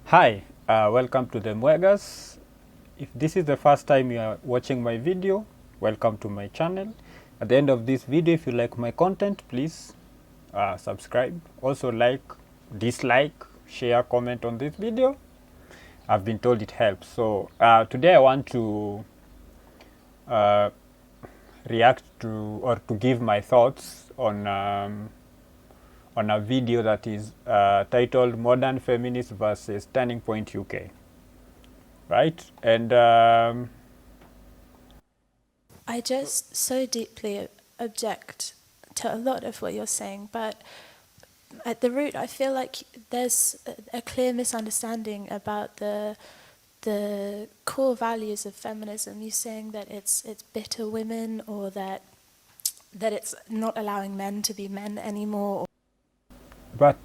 Hi, welcome to the Mwegas. If this is the first time you are watching my video, welcome to my channel. At the end of this video, if you like my content, please subscribe. Also like, dislike, share, comment on this video. I've been told it helps. So today I want to react to or to give my thoughts on a video that is titled Modern Feminist versus Turning Point UK. Right? And I just so deeply object to a lot of what you're saying, but at the root, I feel like there's a clear misunderstanding about the core values of feminism. You're saying that it's bitter women, or that it's not allowing men to be men anymore. but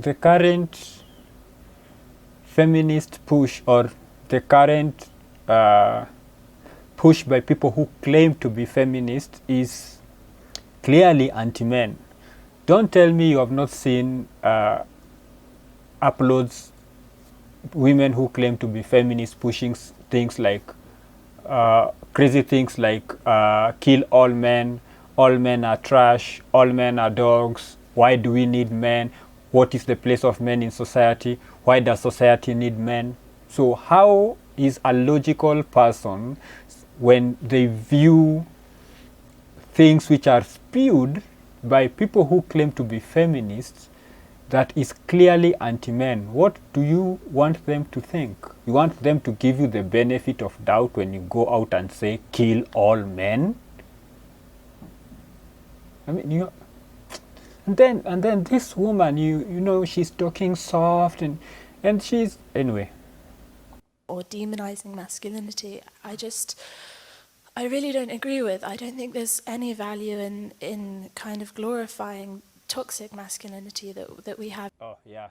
the current feminist push, or the current push by people who claim to be feminist, is clearly anti-men. Don't tell me you have not seen uploads, women who claim to be feminists pushing things like crazy things like kill all men are trash, all men are dogs, why do we need men, what is the place of men in society, why does society need men? So how is a logical person, when they view things which are spewed by people who claim to be feminists, that is clearly anti-men, what do you want them to think? You want them to give you the benefit of doubt when you go out and say kill all men? I mean, and then this woman, you know, she's talking soft and she's, anyway. Or demonizing masculinity. I really don't agree with. I don't think there's any value in kind of glorifying toxic masculinity that we have. Oh yeah,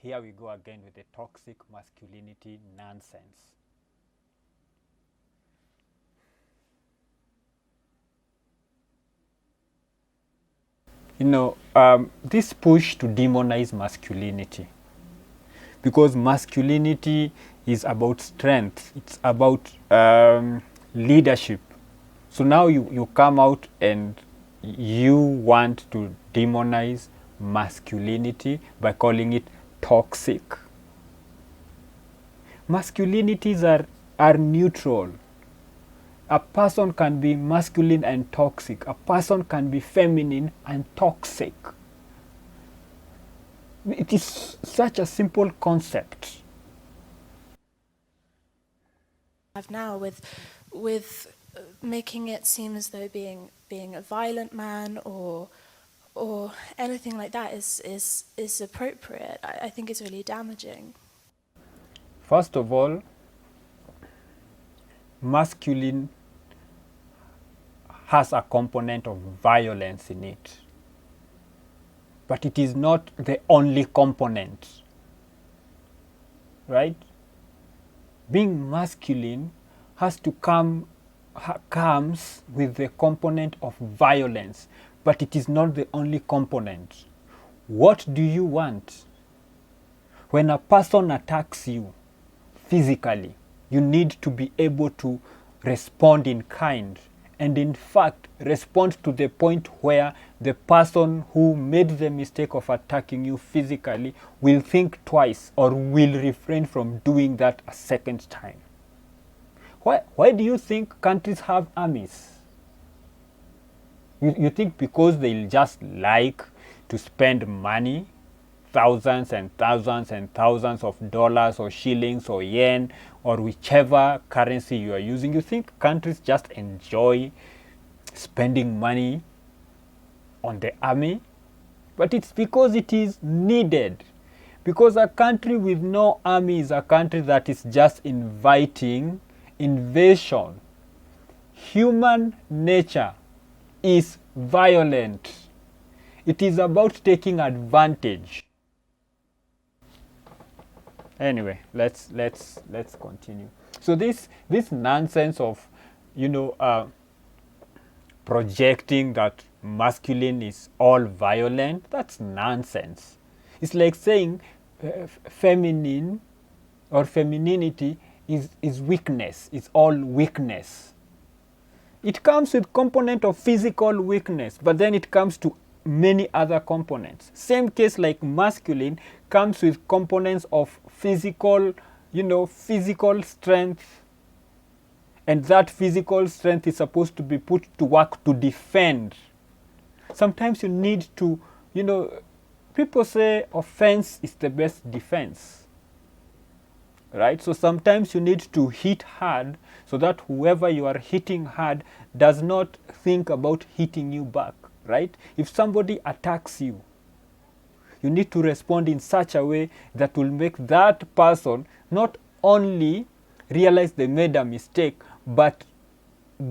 here we go again with the toxic masculinity nonsense. You know, this push to demonize masculinity, because masculinity is about strength, it's about leadership. So now you come out and you want to demonize masculinity by calling it toxic. Masculinities are neutral. A person can be masculine and toxic. A person can be feminine and toxic. It is such a simple concept. Have now with making it seem as though being a violent man or anything like that is appropriate. I think it's really damaging. First of all, masculine has a component of violence in it, but it is not the only component, right? Being masculine has to comes with the component of violence, but it is not the only component. What do you want? When a person attacks you physically, you need to be able to respond in kind, and in fact respond to the point where the person who made the mistake of attacking you physically will think twice or will refrain from doing that a second time. Why do you think countries have armies? You think because they just like to spend money, thousands and thousands and thousands of dollars or shillings or yen or whichever currency you are using, you think countries just enjoy spending money on the army? But it's because it is needed. Because a country with no army is a country that is just inviting invasion. Human nature is violent. It is about taking advantage. Anyway, let's continue. So this nonsense of, you know, projecting that masculine is all violent, that's nonsense. It's like saying feminine or femininity is weakness. It's all weakness. It comes with component of physical weakness, but then it comes to many other components. Same case like masculine comes with components of physical, physical strength, and that physical strength is supposed to be put to work to defend. Sometimes you need to, people say offense is the best defense, right? So sometimes you need to hit hard so that whoever you are hitting hard does not think about hitting you back, right? If somebody attacks you, you need to respond in such a way that will make that person not only realize they made a mistake, but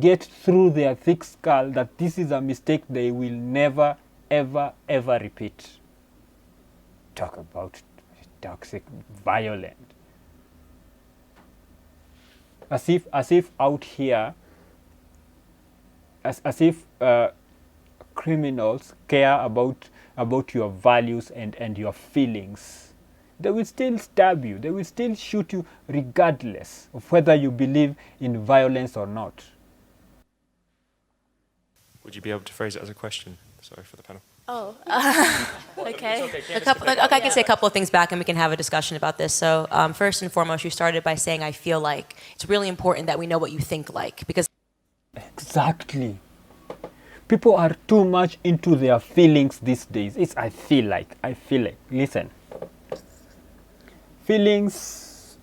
get through their thick skull that this is a mistake they will never, ever, ever repeat. Talk about toxic, violent. As if out here, as if criminals care about your values and your feelings. They will still stab you. They will still shoot you regardless of whether you believe in violence or not. Would you be able to phrase it as a question? Sorry for the panel. Oh, okay. I can say a couple of things back and we can have a discussion about this. So first and foremost, you started by saying, I feel like. It's really important that we know what you think like, because... Exactly. People are too much into their feelings these days. It's I feel like. Listen. Feelings,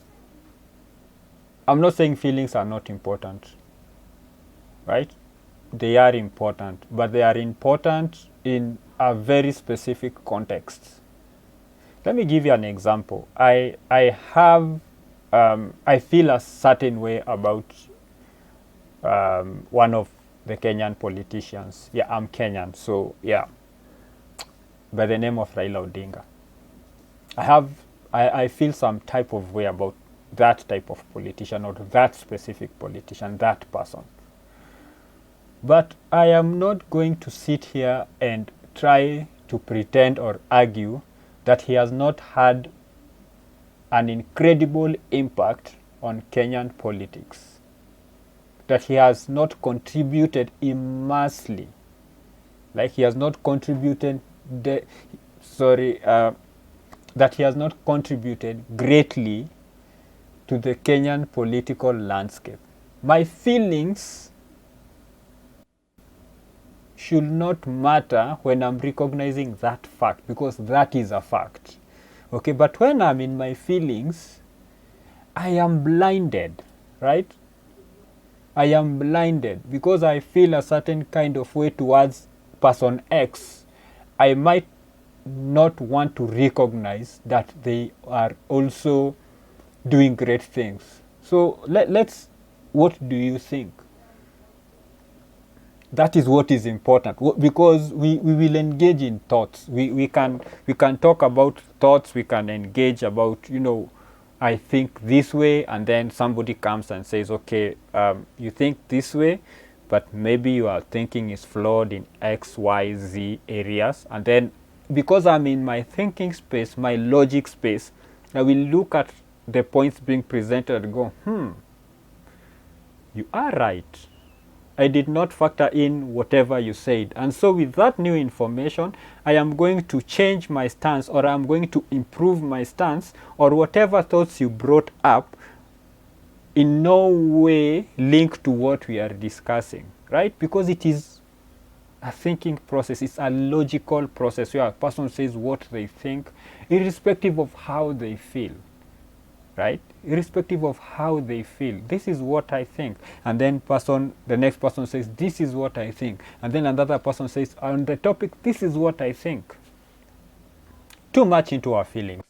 I'm not saying feelings are not important, right? They are important, but they are important in a very specific context. Let me give you an example. I feel a certain way about one of the Kenyan politicians. Yeah, I'm Kenyan, so yeah, by the name of Raila Odinga. I feel some type of way about that type of politician or that specific politician, that person. But I am not going to sit here and try to pretend or argue that he has not had an incredible impact on Kenyan politics, that he has not contributed immensely, like he has not contributed, that he has not contributed greatly to the Kenyan political landscape. My feelings should not matter when I'm recognizing that fact, because that is a fact. Okay, but when I'm in my feelings, I am blinded, right? I am blinded because I feel a certain kind of way towards person X. I might not want to recognize that they are also doing great things. So let's, what do you think? That is what is important, because we will engage in thoughts. We can talk about thoughts. We can engage about, I think this way, and then somebody comes and says, okay, you think this way, but maybe your thinking is flawed in X, Y, Z areas. And then because I'm in my thinking space, my logic space, I will look at the points being presented and go, you are right. I did not factor in whatever you said. And so with that new information, I am going to change my stance, or I'm going to improve my stance, or whatever thoughts you brought up in no way linked to what we are discussing, right? Because it is a thinking process. It's a logical process where a person says what they think, irrespective of how they feel, right? Irrespective of how they feel. This is what I think. And then the next person says, this is what I think. And then another person says, on the topic, this is what I think. Too much into our feelings.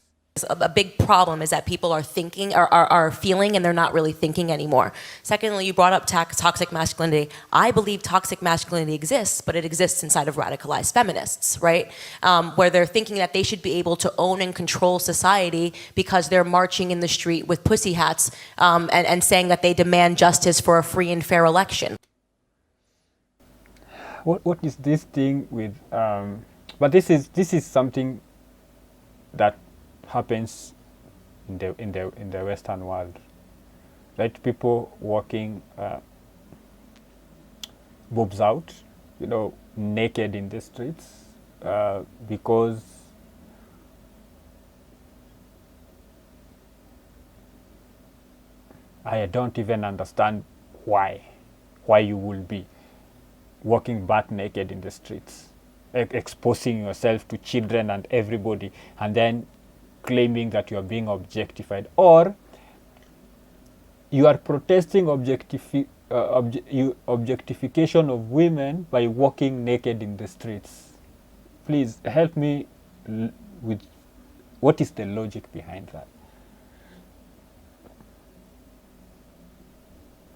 A big problem is that people are thinking, are feeling, and they're not really thinking anymore. Secondly, you brought up toxic masculinity. I believe toxic masculinity exists, but it exists inside of radicalized feminists, right? Where they're thinking that they should be able to own and control society because they're marching in the street with pussy hats and saying that they demand justice for a free and fair election. What is this thing with? But this is something that happens in the Western world, right? People walking boobs out, naked in the streets, because I don't even understand why you will be walking butt naked in the streets, exposing yourself to children and everybody, and then claiming that you are being objectified, or you are protesting objectification of women by walking naked in the streets. Please help me with what is the logic behind that.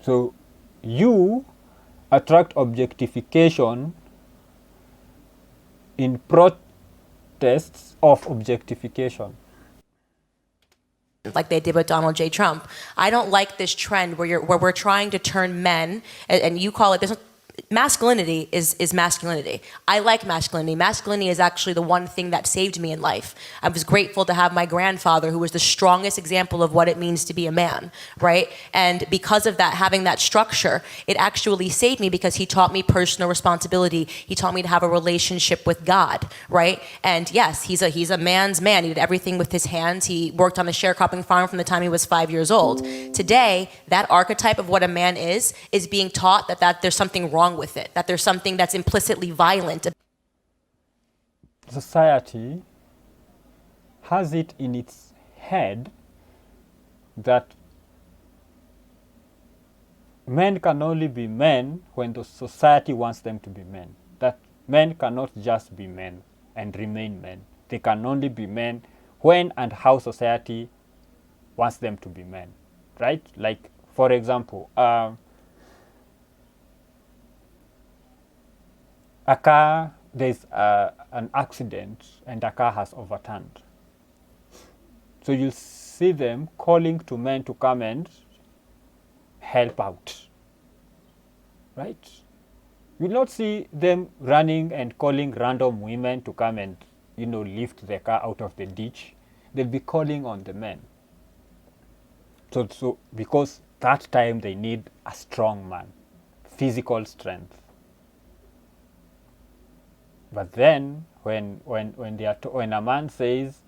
So you attract objectification in protests of objectification. Like they did with Donald J. Trump. I don't like this trend where we're trying to turn men, and you call it, masculinity is masculinity. I like masculinity. Masculinity is actually the one thing that saved me in life. I was grateful to have my grandfather, who was the strongest example of what it means to be a man, right? And because of that, having that structure, it actually saved me because he taught me personal responsibility. He taught me to have a relationship with God, right? And yes, he's a man's man. He did everything with his hands. He worked on a sharecropping farm from the time he was 5 years old. Today, that archetype of what a man is being taught that there's something wrong with it, that there's something that's implicitly violent. Society has it in its head that men can only be men when the society wants them to be men. That men cannot just be men and remain men. They can only be men when and how society wants them to be men, right? Like, for example, a car, there's an accident and a car has overturned. So you'll see them calling to men to come and help out, right? You'll not see them running and calling random women to come and, lift the car out of the ditch. They'll be calling on the men. So because that time they need a strong man, physical strength. But then, when a man says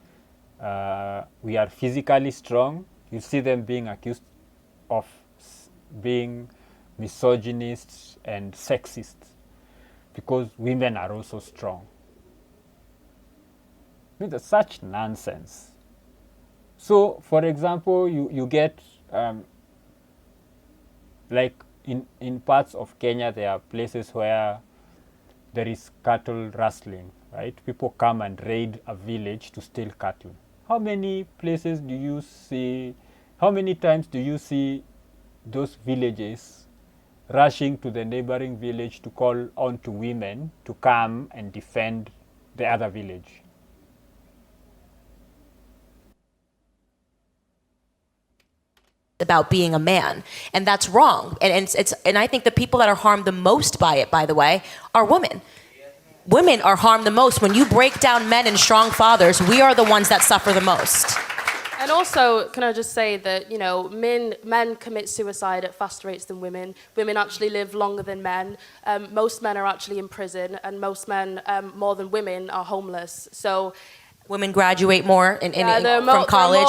we are physically strong, you see them being accused of being misogynists and sexists, because women are also strong. That's such nonsense. So, for example, you get like in parts of Kenya, there are places where there is cattle rustling, right? People come and raid a village to steal cattle. How many times do you see those villages rushing to the neighboring village to call on to women to come and defend the other village? About being a man, and that's wrong. And I think the people that are harmed the most by it, by the way, are women. Women are harmed the most. When you break down men and strong fathers, we are the ones that suffer the most. And also, can I just say that, men commit suicide at faster rates than women. Women actually live longer than men. Most men are actually in prison, and most men, more than women, are homeless. So women graduate more from college.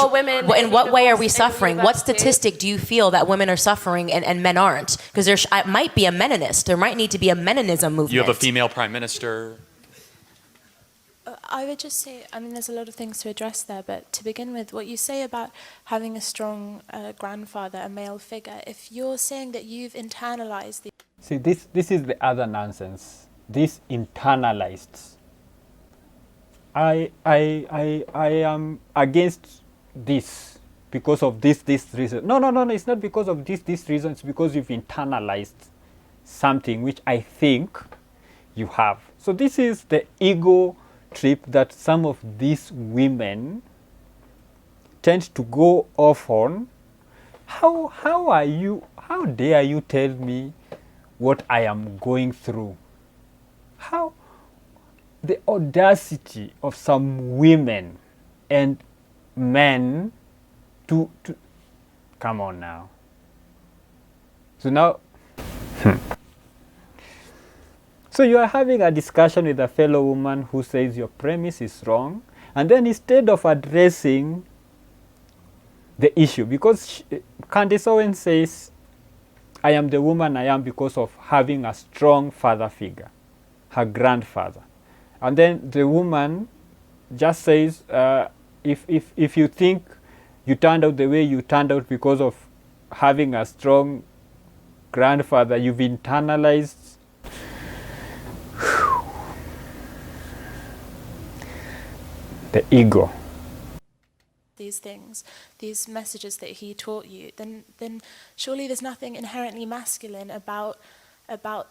In what way are we suffering? What statistic do you feel that women are suffering and men aren't? Because there might be a meninist. There might need to be a meninism movement. You have a female prime minister. I would just say, there's a lot of things to address there, but to begin with, what you say about having a strong grandfather, a male figure, if you're saying that you've internalized the... See, this is the other nonsense. This internalized. I am against this because of this reason. No, it's not because of this reason. It's because you've internalized something which I think you have. So this is the ego trip that some of these women tend to go off on. How dare you tell me what I am going through? How the audacity of some women and men to come on now. So now, so you are having a discussion with a fellow woman who says your premise is wrong, and then instead of addressing the issue, because Candace Owen says, I am the woman I am because of having a strong father figure, her grandfather. And then the woman just says, if you think you turned out the way you turned out because of having a strong grandfather, you've internalized the ego. These things, these messages that he taught you, then surely there's nothing inherently masculine about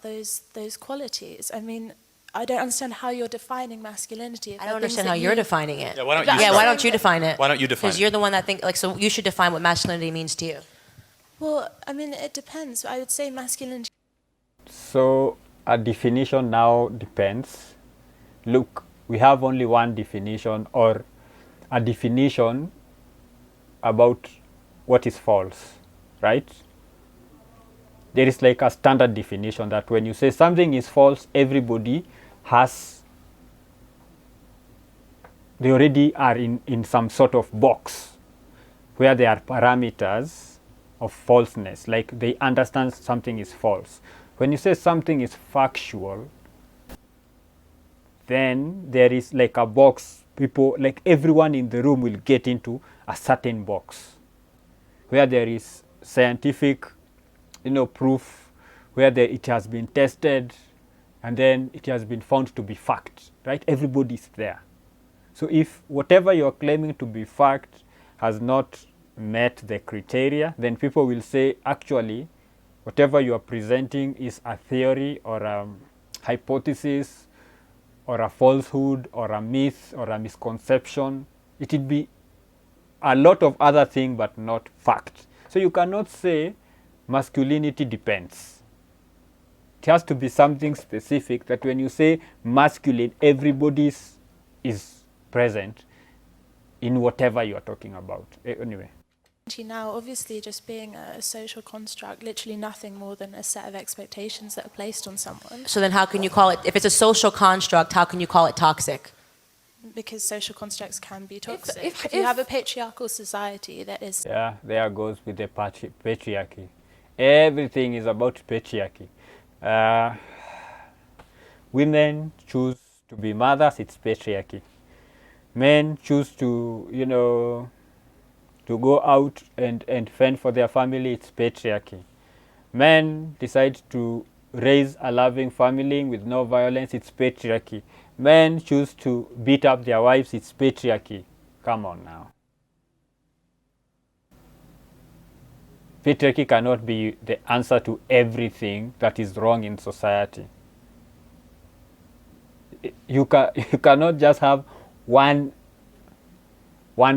those qualities. I mean, I don't understand how you're defining masculinity. I don't understand how you're defining it. Yeah, why don't you? Yeah, why don't you define it? Why don't you define Because it? you're the one that think like, so you should define what masculinity means to you. Well, I mean, it depends. I would say masculinity. So a definition now depends. Look, we have only one definition, or a definition about what is false, right? There is like a standard definition that when you say something is false, everybody they already are in some sort of box where there are parameters of falseness, like they understand something is false. When you say something is factual, then there is like a box. People, like everyone in the room, will get into a certain box where there is scientific, proof, where it has been tested, and then it has been found to be fact, right? Everybody is there. So if whatever you're claiming to be fact has not met the criteria, then people will say, actually, whatever you are presenting is a theory or a hypothesis or a falsehood or a myth or a misconception. It would be a lot of other things, but not fact. So you cannot say masculinity depends. It has to be something specific, that when you say masculine, everybody is present in whatever you are talking about. Anyway. Now, obviously, just being a social construct, literally nothing more than a set of expectations that are placed on someone. So then how can you call it, if it's a social construct, how can you call it toxic? Because social constructs can be toxic. If you have a patriarchal society that is... Yeah, there goes with the patriarchy. Everything is about patriarchy. Women choose to be mothers, it's patriarchy. Men choose to, to go out and fend for their family, it's patriarchy. Men decide to raise a loving family with no violence, it's patriarchy. Men choose to beat up their wives, it's patriarchy. Come on now. Patriarchy cannot be the answer to everything that is wrong in society. You cannot just have one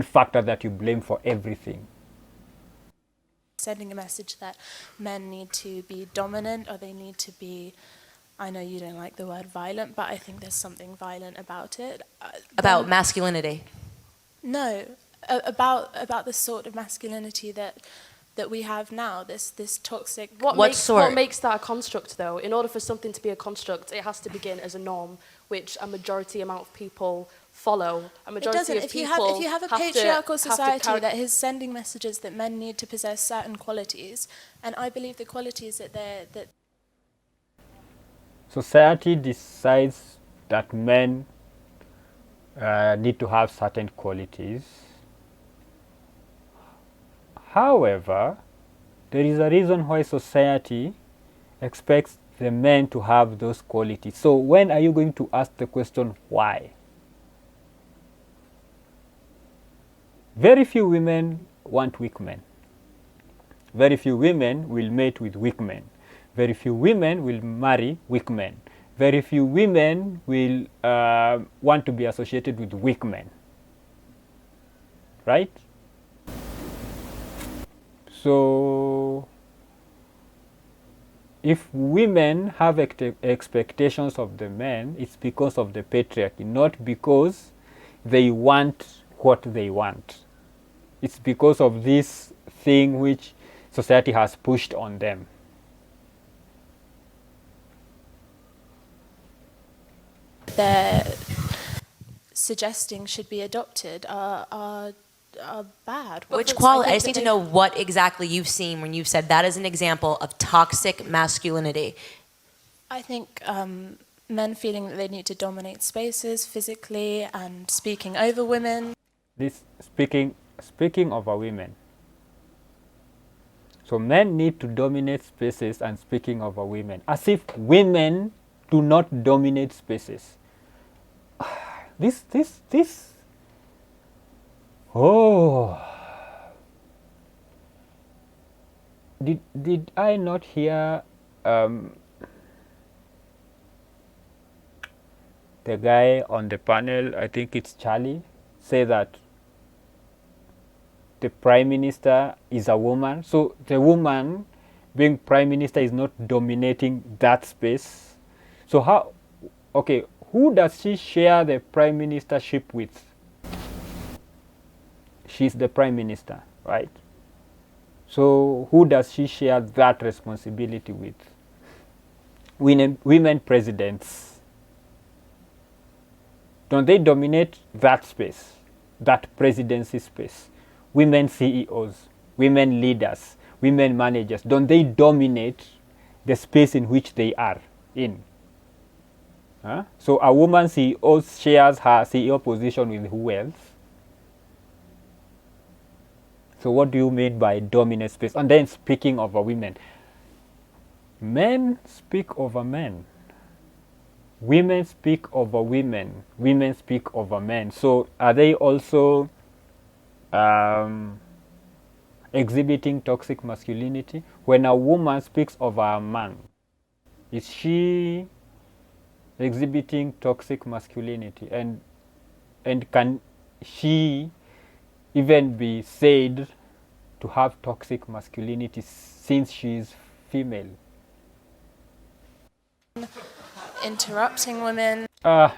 factor that you blame for everything. Sending a message that men need to be dominant, or they need to be, I know you don't like the word violent, but I think there's something violent about it. About masculinity? No, about the sort of masculinity that we have now, this toxic... What makes that a construct, though? In order for something to be a construct, it has to begin as a norm, which a majority amount of people follow. A majority it doesn't. Of if people you have a patriarchal society that is sending messages that men need to possess certain qualities, and I believe the qualities that society decides that men need to have certain qualities. However, there is a reason why society expects the men to have those qualities. So when are you going to ask the question, why? Very few women want weak men. Very few women will mate with weak men. Very few women will marry weak men. Very few women will want to be associated with weak men. Right? So, if women have expectations of the men, it's because of the patriarchy, not because they want what they want. It's because of this thing which society has pushed on them. They're suggesting should be adopted are bad. Which quality? I just need to know what exactly you've seen when you've said that is an example of toxic masculinity. I think men feeling that they need to dominate spaces physically and speaking over women. This speaking over women. So men need to dominate spaces and speaking over women, as if women do not dominate spaces. This. Oh. Did I not hear the guy on the panel, I think it's Charlie, say that the Prime Minister is a woman. So the woman being Prime Minister is not dominating that space. So how, okay, who does she share the Prime Ministership with? She's the Prime Minister, right? So who does she share that responsibility with? Women presidents. Don't they dominate that space, that presidency space? Women CEOs, women leaders, women managers, don't they dominate the space in which they are in? Huh? So a woman CEO shares her CEO position with who else? So what do you mean by dominant space? And then speaking over women. Men speak over men. Women speak over women. Women speak over men. So are they also exhibiting toxic masculinity? When a woman speaks over a man, is she exhibiting toxic masculinity? And can she even be said to have toxic masculinity since she is female? Interrupting women.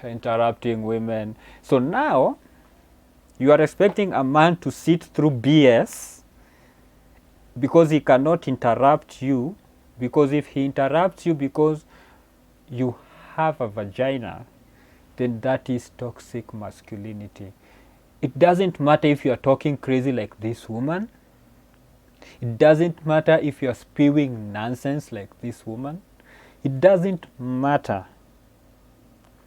Interrupting women. So now you are expecting a man to sit through BS because he cannot interrupt you, because if he interrupts you because you have a vagina, then that is toxic masculinity. It doesn't matter if you are talking crazy like this woman. It doesn't matter if you are spewing nonsense like this woman. It doesn't matter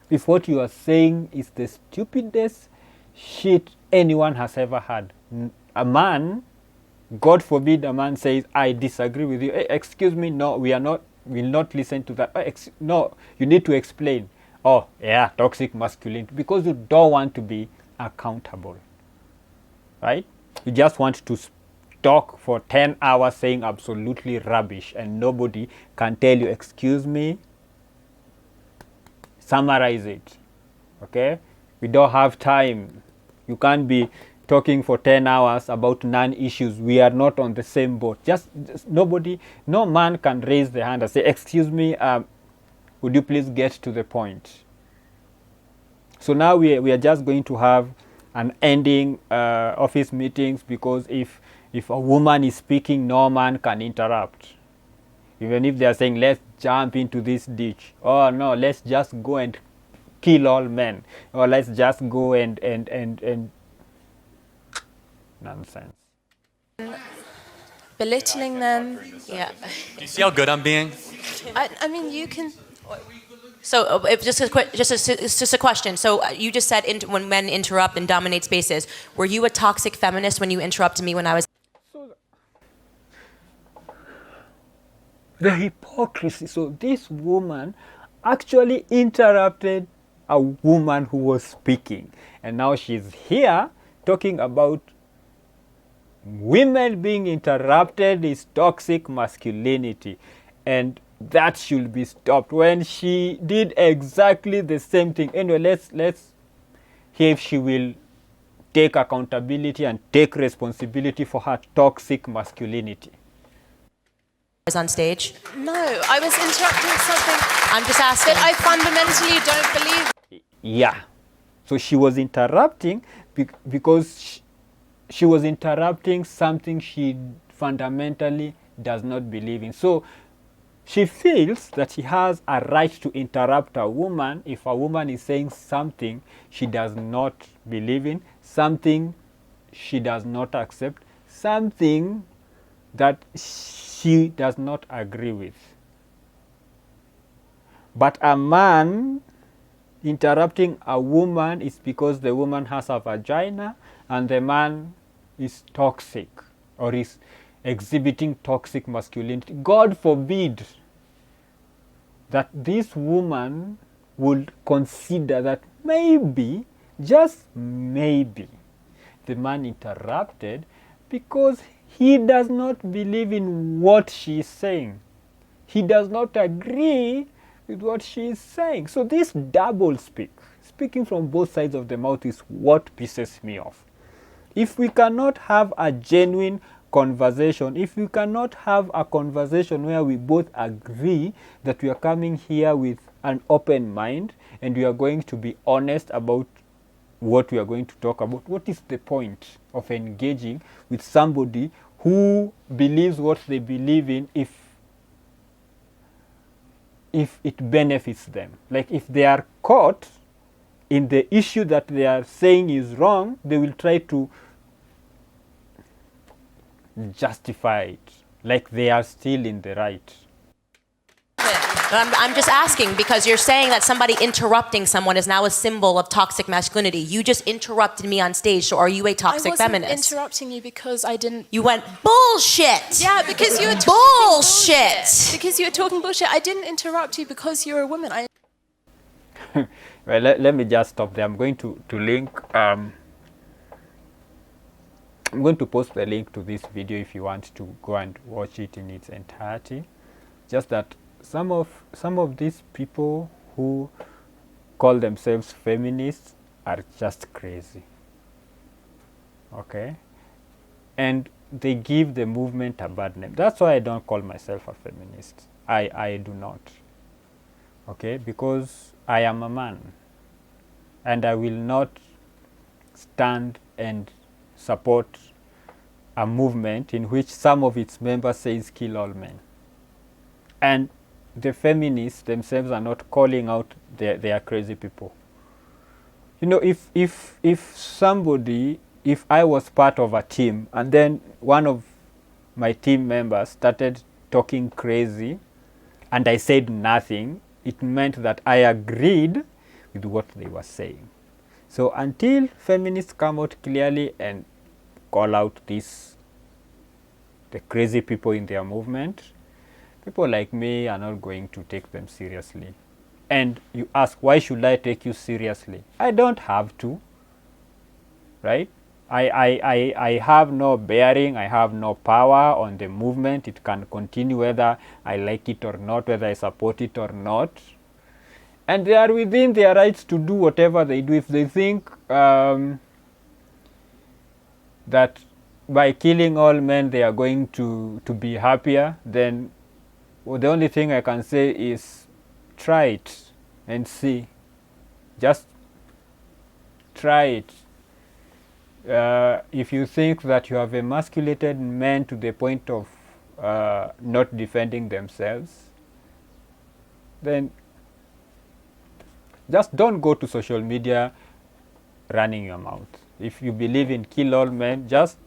if what you are saying is the stupidest shit anyone has ever heard. A man, God forbid a man says, I disagree with you. Hey, excuse me, no, we'll not listen to that. No, you need to explain. Oh, yeah, toxic masculinity. Because you don't want to be accountable, right? You just want to talk for 10 hours saying absolutely rubbish and nobody can tell you, excuse me, summarize it, okay? We don't have time. You can't be talking for 10 hours about non-issues. We are not on the same boat. Just nobody, no man can raise the hand and say, excuse me, would you please get to the point? So now we are just going to have an ending office meetings, because if a woman is speaking, no man can interrupt. Even if they are saying, let's jump into this ditch. Oh no, let's just go and kill all men. Or let's just go and nonsense. Belittling them. Yeah. Do you see how good I'm being? I mean, you can. So just a question. So you just said when men interrupt and dominate spaces. Were you a toxic feminist when you interrupted me when I was? The hypocrisy. So this woman actually interrupted a woman who was speaking. And now she's here talking about women being interrupted is toxic masculinity. And that should be stopped, when she did exactly the same thing. Anyway, let's hear if she will take accountability and take responsibility for her toxic masculinity. On stage? No, I was interrupting something I'm just asking. that I fundamentally don't believe. Yeah. So she was interrupting because she was interrupting something she fundamentally does not believe in. So she feels that she has a right to interrupt a woman if a woman is saying something she does not believe in, something she does not accept, something that she does not agree with. But a man interrupting a woman is because the woman has a vagina and the man is toxic or is exhibiting toxic masculinity. God forbid that this woman would consider that maybe, just maybe, the man interrupted because he does not believe in what she is saying. He does not agree with what she is saying. So this double speaking from both sides of the mouth, is what pisses me off. If we cannot have a genuine conversation, if we cannot have a conversation where we both agree that we are coming here with an open mind and we are going to be honest about what we are going to talk about, what is the point of engaging with somebody who believes what they believe in if it benefits them? Like, if they are caught in the issue that they are saying is wrong, they will try to justify it, like they are still in the right. But I'm just asking, because you're saying that somebody interrupting someone is now a symbol of toxic masculinity. You just interrupted me on stage, so are you a toxic feminist? I wasn't interrupting you because I didn't... You went, bullshit! Yeah, because you were talking bullshit! Because you were talking bullshit. I didn't interrupt you because you're a woman. Well, let me just stop there. I'm going to link... I'm going to post the link to this video if you want to go and watch it in its entirety. Just that some of these people who call themselves feminists are just crazy. Okay? And they give the movement a bad name. That's why I don't call myself a feminist. I do not. Okay? Because I am a man. And I will not stand and support a movement in which some of its members says kill all men. And the feminists themselves are not calling out their crazy people. You know, if somebody, if I was part of a team and then one of my team members started talking crazy and I said nothing, it meant that I agreed with what they were saying. So until feminists come out clearly and call out the crazy people in their movement, people like me are not going to take them seriously. And you ask, why should I take you seriously? I don't have to, right? I have no bearing, I have no power on the movement. It can continue whether I like it or not, whether I support it or not. And they are within their rights to do whatever they do. If they think that by killing all men they are going to be happier, then the only thing I can say is try it and see. Just try it. If you think that you have emasculated men to the point of not defending themselves, then just don't go to social media running your mouth. If you believe in kill all men, just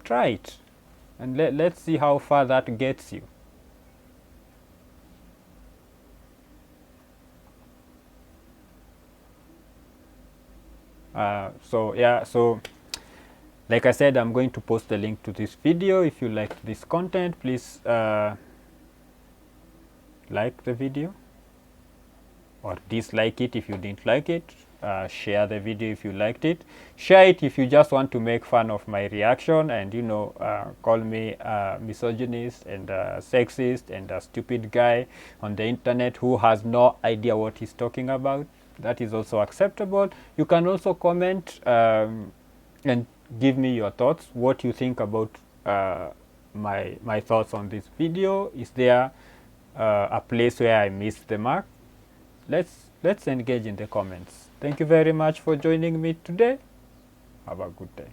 try it. And let's see how far that gets you. So like I said, I'm going to post the link to this video. If you liked this content, please like the video or dislike it if you didn't like it. Share the video if you liked it. Share it if you just want to make fun of my reaction and, you know, call me a misogynist and a sexist and a stupid guy on the internet who has no idea what he's talking about. That is also acceptable. You can also comment and give me your thoughts, what you think about my thoughts on this video. Is there a place where I missed the mark? Let's engage in the comments. Thank you very much for joining me today. Have a good day.